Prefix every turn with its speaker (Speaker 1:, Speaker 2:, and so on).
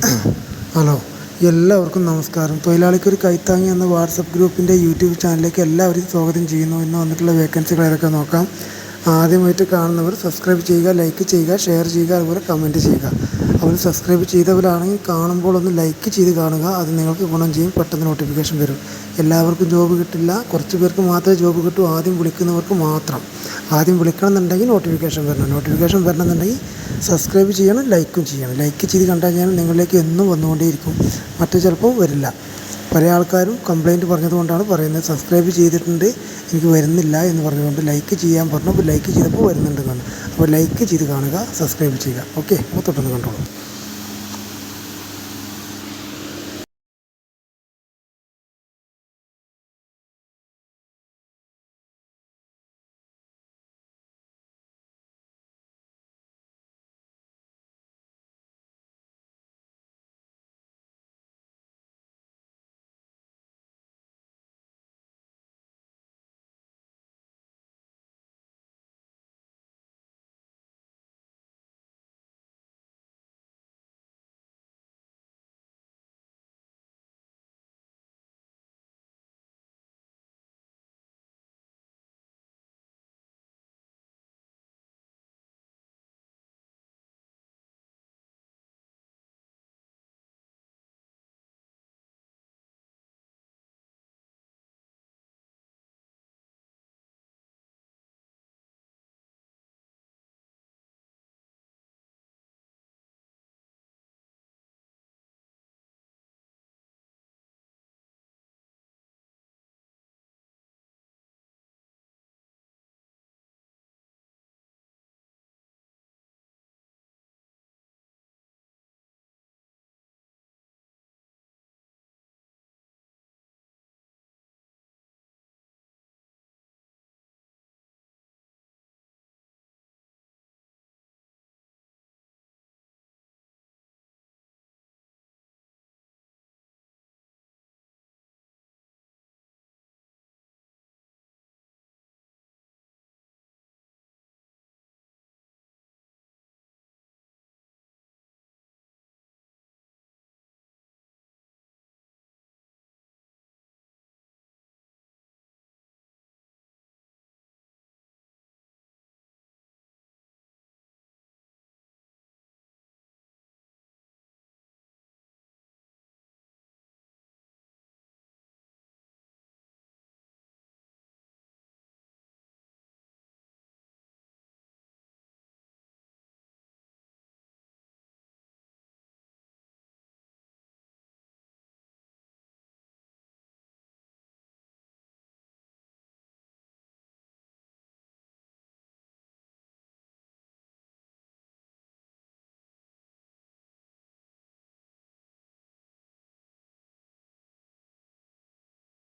Speaker 1: Hello, എല്ലാവർക്കും നമസ്കാരം. തൊഴിലാളിക്കൊരു കൈത്താങ്ങി എന്ന വാട്സപ്പ് ഗ്രൂപ്പിൻ്റെ യൂട്യൂബ് ചാനലിലേക്ക് എല്ലാവരെയും സ്വാഗതം ചെയ്യുന്നു. ഇന്ന് വന്നിട്ടുള്ള വേക്കൻസികൾ ഏതൊക്കെ നോക്കാം. ആദ്യമായിട്ട് കാണുന്നവർ സബ്സ്ക്രൈബ് ചെയ്യുക, ലൈക്ക് ചെയ്യുക, ഷെയർ ചെയ്യുക, അതുപോലെ കമൻറ്റ് ചെയ്യുക. അവർ സബ്സ്ക്രൈബ് ചെയ്തവരാണെങ്കിൽ കാണുമ്പോൾ ഒന്ന് ലൈക്ക് ചെയ്ത് കാണുക. അത് നിങ്ങൾക്ക് ഗുണം ചെയ്യും, പെട്ടെന്ന് നോട്ടിഫിക്കേഷൻ വരും. എല്ലാവർക്കും ജോബ് കിട്ടില്ല, കുറച്ച് പേർക്ക് മാത്രമേ ജോബ് കിട്ടൂ. ആദ്യം വിളിക്കുന്നവർക്ക് മാത്രം. ആദ്യം വിളിക്കണമെന്നുണ്ടെങ്കിൽ നോട്ടിഫിക്കേഷൻ വരണമെന്നുണ്ടെങ്കിൽ സബ്സ്ക്രൈബ് ചെയ്യണം, ലൈക്കും ചെയ്യണം. ലൈക്ക് ചെയ്ത് കണ്ടാൽ ഞാൻ നിങ്ങളിലേക്ക് എന്നും വന്നുകൊണ്ടേയിരിക്കും. മറ്റു ചിലപ്പോൾ വരില്ല. പല ആൾക്കാരും കംപ്ലയിൻറ്റ് പറഞ്ഞതുകൊണ്ടാണ് പറയുന്നത്. സബ്സ്ക്രൈബ് ചെയ്തിട്ടുണ്ട്, എനിക്ക് വരുന്നില്ല എന്ന് പറഞ്ഞുകൊണ്ട് ലൈക്ക് ചെയ്യാൻ പറഞ്ഞു. അപ്പോൾ ലൈക്ക് ചെയ്തപ്പോൾ വരുന്നുണ്ടെന്നാണ്. അപ്പോൾ ലൈക്ക് ചെയ്ത് കാണുക, സബ്സ്ക്രൈബ് ചെയ്യുക. ഓക്കെ, അപ്പോൾ തൊട്ടൊന്ന് കണ്ടോളൂ.